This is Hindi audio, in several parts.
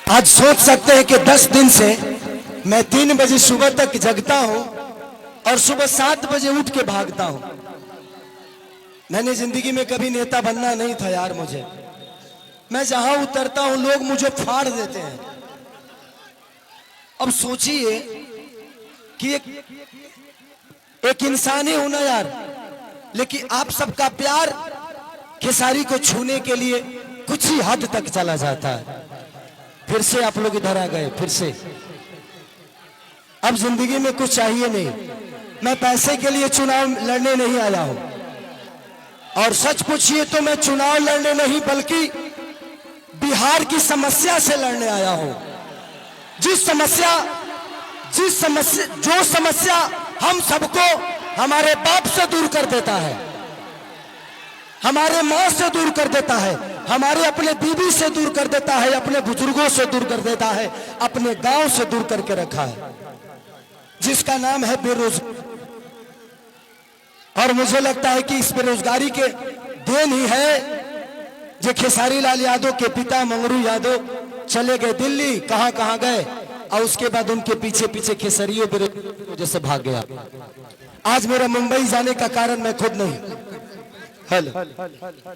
आज सोच सकते हैं कि 10 दिन से मैं 3 बजे सुबह तक जगता हूं और सुबह 7 बजे उठ के भागता हूं। मैंने जिंदगी में कभी नेता बनना नहीं था यार। मैं जहां उतरता हूं लोग मुझे फाड़ देते हैं। अब सोचिए कि एक इंसान ही हूं ना यार, लेकिन आप सबका प्यार खेसारी को छूने के लिए कुछ ही हद तक चला जाता है। फिर से आप लोग इधर आ गए, फिर से। अब जिंदगी में कुछ चाहिए नहीं। मैं पैसे के लिए चुनाव लड़ने नहीं आया हूं, और सच पूछिए तो मैं चुनाव लड़ने नहीं बल्कि बिहार की समस्या से लड़ने आया हूं। जो समस्या हम सबको हमारे बाप से दूर कर देता है, हमारे माँ से दूर कर देता है, हमारे अपने बीवी से दूर कर देता है, अपने बुजुर्गों से दूर कर देता है, अपने गांव से दूर करके रखा है, जिसका नाम है बेरोजगारी। और मुझे लगता है कि इस बेरोजगारी के देन ही है जो खेसारी लाल यादव के पिता मंगरू यादव चले गए दिल्ली। कहां कहां गए, और उसके बाद उनके पीछे पीछे खेसरियों बेरोजगारी की वजह से भाग गया। आज मेरा मुंबई जाने का कारण मैं खुद नहीं,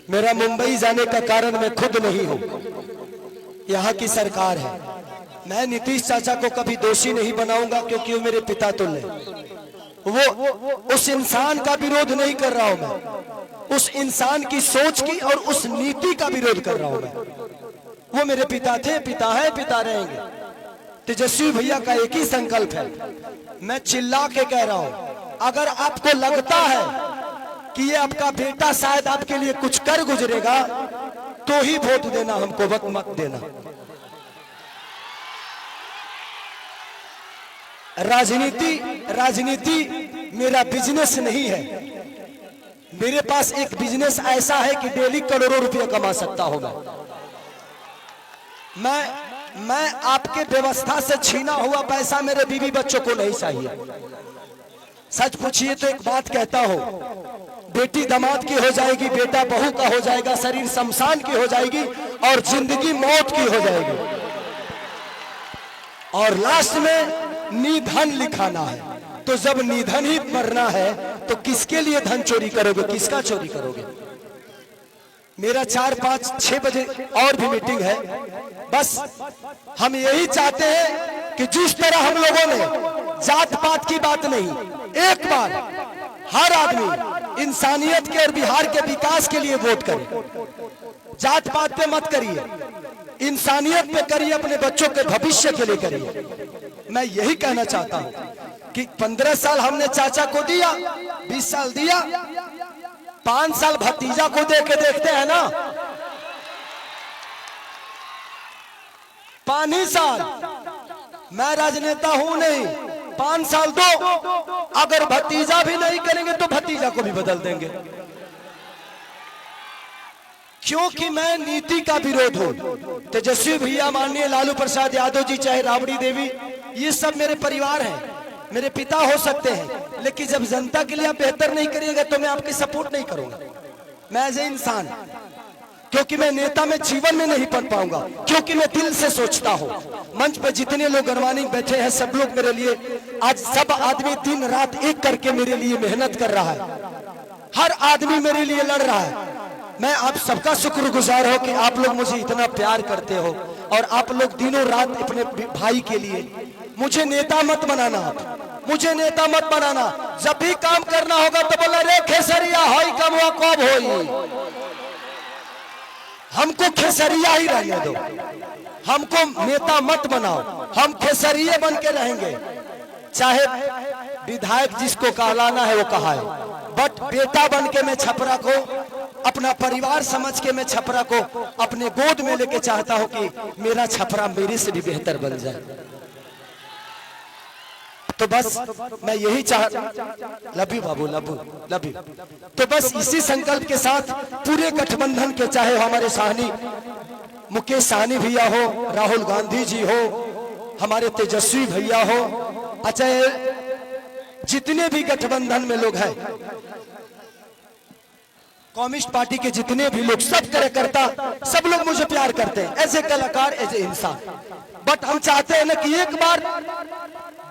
मेरा मुंबई जाने का कारण मैं खुद नहीं हूं, यहाँ की सरकार है। मैं नीतीश चाचा को कभी दोषी नहीं बनाऊंगा, क्योंकि वो मेरे पिता तुल्य। वो उस इंसान का विरोध नहीं कर रहा हूं मैं, उस इंसान की सोच की और उस नीति का विरोध कर रहा हूं मैं। वो मेरे पिता थे, पिता है, पिता रहेंगे। तेजस्वी भैया का एक ही संकल्प है, मैं चिल्ला के कह रहा हूं, अगर आपको लगता है कि ये आपका बेटा शायद आपके लिए कुछ कर गुजरेगा तो ही वोट देना, हमको वक्त मत देना। राजनीति मेरा बिजनेस नहीं है। मेरे पास एक बिजनेस ऐसा है कि डेली करोड़ों रुपए कमा सकता हूं मैं आपके व्यवस्था से छीना हुआ पैसा मेरे बीवी बच्चों को नहीं चाहिए। सच पूछिए तो एक बात कहता हूं, बेटी दामाद की हो जाएगी, बेटा बहू का हो जाएगा, शरीर शमशान की हो जाएगी और जिंदगी मौत की हो जाएगी, और लास्ट में निधन लिखाना है। तो जब निधन ही मरना है तो किसके लिए धन चोरी करोगे, किसका चोरी करोगे? मेरा 4, 5, 6 बजे और भी मीटिंग है। बस हम यही चाहते हैं कि जिस तरह हम लोगों ने जात पात की बात नहीं, एक बार हर आदमी इंसानियत के और बिहार के विकास के लिए वोट करे। जात पात पे मत करिए, इंसानियत पे करिए, अपने बच्चों के भविष्य के लिए करिए। मैं यही कहना चाहता हूं कि 15 साल हमने चाचा को दिया, 20 साल दिया, 5 साल भतीजा को दे के देखते हैं ना। 5 ही साल, मैं राजनेता हूं नहीं, 5 साल दो, अगर भतीजा भी नहीं करेंगे तो भतीजा को भी बदल देंगे, क्योंकि मैं नीति का विरोध हूं। तेजस्वी भैया, माननीय लालू प्रसाद यादव जी, चाहे राबड़ी देवी, ये सब मेरे परिवार हैं, मेरे पिता हो सकते हैं, लेकिन जब जनता के लिए आप बेहतर नहीं करिएगा तो मैं आपकी सपोर्ट नहीं करूंगा। मैं एज ए इंसान, क्योंकि मैं नेता में जीवन में नहीं बन पाऊंगा, क्योंकि मैं दिल से सोचता हूं। मंच पर जितने लोग गणमानी बैठे हैं, सब लोग मेरे लिए, आज सब आदमी दिन रात एक करके मेरे लिए मेहनत कर रहा है, हर आदमी मेरे लिए लड़ रहा है। मैं आप सबका शुक्रगुजार हो कि आप लोग मुझे इतना प्यार करते हो, और आप लोग दिनों रात अपने भाई के लिए। मुझे नेता मत बनाना, मुझे नेता मत बनाना। जब भी काम करना होगा तो बोला, रे खेसरिया होई कमवा कब होई, हमको खेसरिया ही रहने दो, हमको नेता मत बनाओ, हम खेसरिये बन के रहेंगे। चाहे विधायक जिसको कहलाना है वो कहा है, बट बेटा बन के मैं छपरा को, अपना परिवार समझ के मैं छपरा को अपने गोद में लेके चाहता हूं कि मेरा छपरा मेरे से भी बेहतर बन जाए। तो बस मैं यही love you Babu, love you. तो बस इसी संकल्प के साथ पूरे गठबंधन के, चाहे हमारे साहनी मुकेश सहनी भैया हो, राहुल गांधी जी हो, हमारे तेजस्वी भैया हो, अजय, जितने भी गठबंधन में लोग हैं, कम्युनिस्ट पार्टी के जितने भी लोग, सब कार्यकर्ता, सब लोग मुझे प्यार करते हैं एज ए कलाकार, एज ए इंसान। बट हम चाहते हैं ना कि एक बार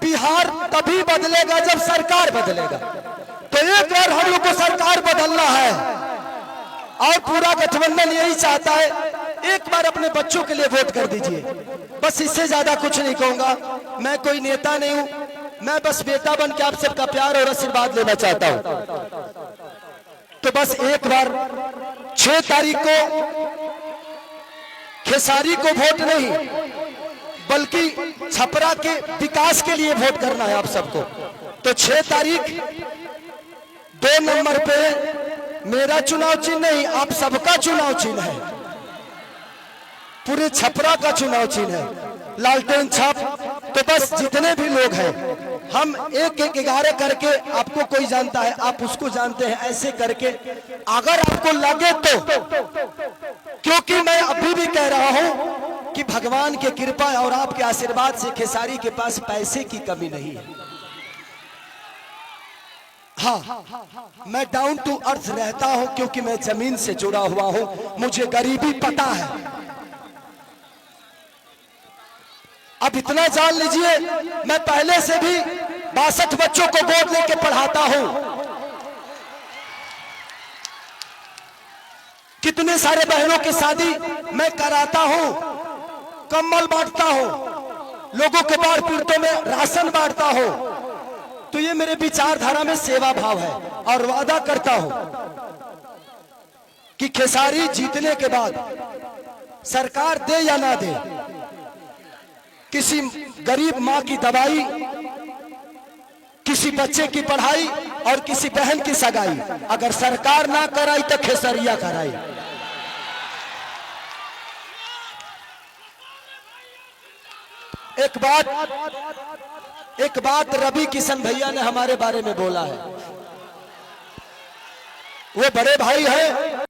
बिहार तभी बदलेगा जब सरकार बदलेगा। तो एक बार हम लोग को सरकार बदलना है और पूरा गठबंधन यही चाहता है। एक बार अपने बच्चों के लिए वोट कर दीजिए, बस इससे ज्यादा कुछ नहीं कहूंगा। मैं कोई नेता नहीं हूं, मैं बस बेटा बन के आप सबका प्यार और आशीर्वाद लेना चाहता हूं। तो बस एक बार 6 तारीख को खेसारी को वोट नहीं बल्कि छपरा के विकास के लिए वोट करना है आप सबको। तो 6 तारीख 2 नंबर पे मेरा चुनाव चिन्ह नहीं, आप सबका चुनाव चिन्ह है, पूरे छपरा का चुनाव चिन्ह है, लालटेन छाप। तो बस जितने भी लोग हैं हम एक 11 करके, आपको कोई जानता है आप उसको जानते हैं, ऐसे करके अगर आपको लगे तो, क्योंकि मैं अभी भी कह रहा हूं कि भगवान की कृपा और आपके आशीर्वाद से खेसारी के पास पैसे की कमी नहीं है। हाँ, मैं डाउन टू अर्थ रहता हूं क्योंकि मैं जमीन से जुड़ा हुआ हूं, मुझे गरीबी पता है। अब इतना जान लीजिए, मैं पहले से भी 62 बच्चों को गोद लेके पढ़ाता हूं, कितने सारे बहनों की शादी मैं कराता हूं, कंबल बांटता हूं, लोगों के बाढ़ पीड़ितों में राशन बांटता हूं। तो ये मेरे विचारधारा में सेवा भाव है और वादा करता हूं कि खेसारी जीतने के बाद सरकार दे या ना दे, किसी गरीब मां की दवाई, किसी बच्चे की पढ़ाई और किसी बहन की सगाई अगर सरकार ना कराई तो खेसरिया कराई। एक बात रवि किशन भैया ने हमारे बारे में बोला है, वो बड़े भाई हैं।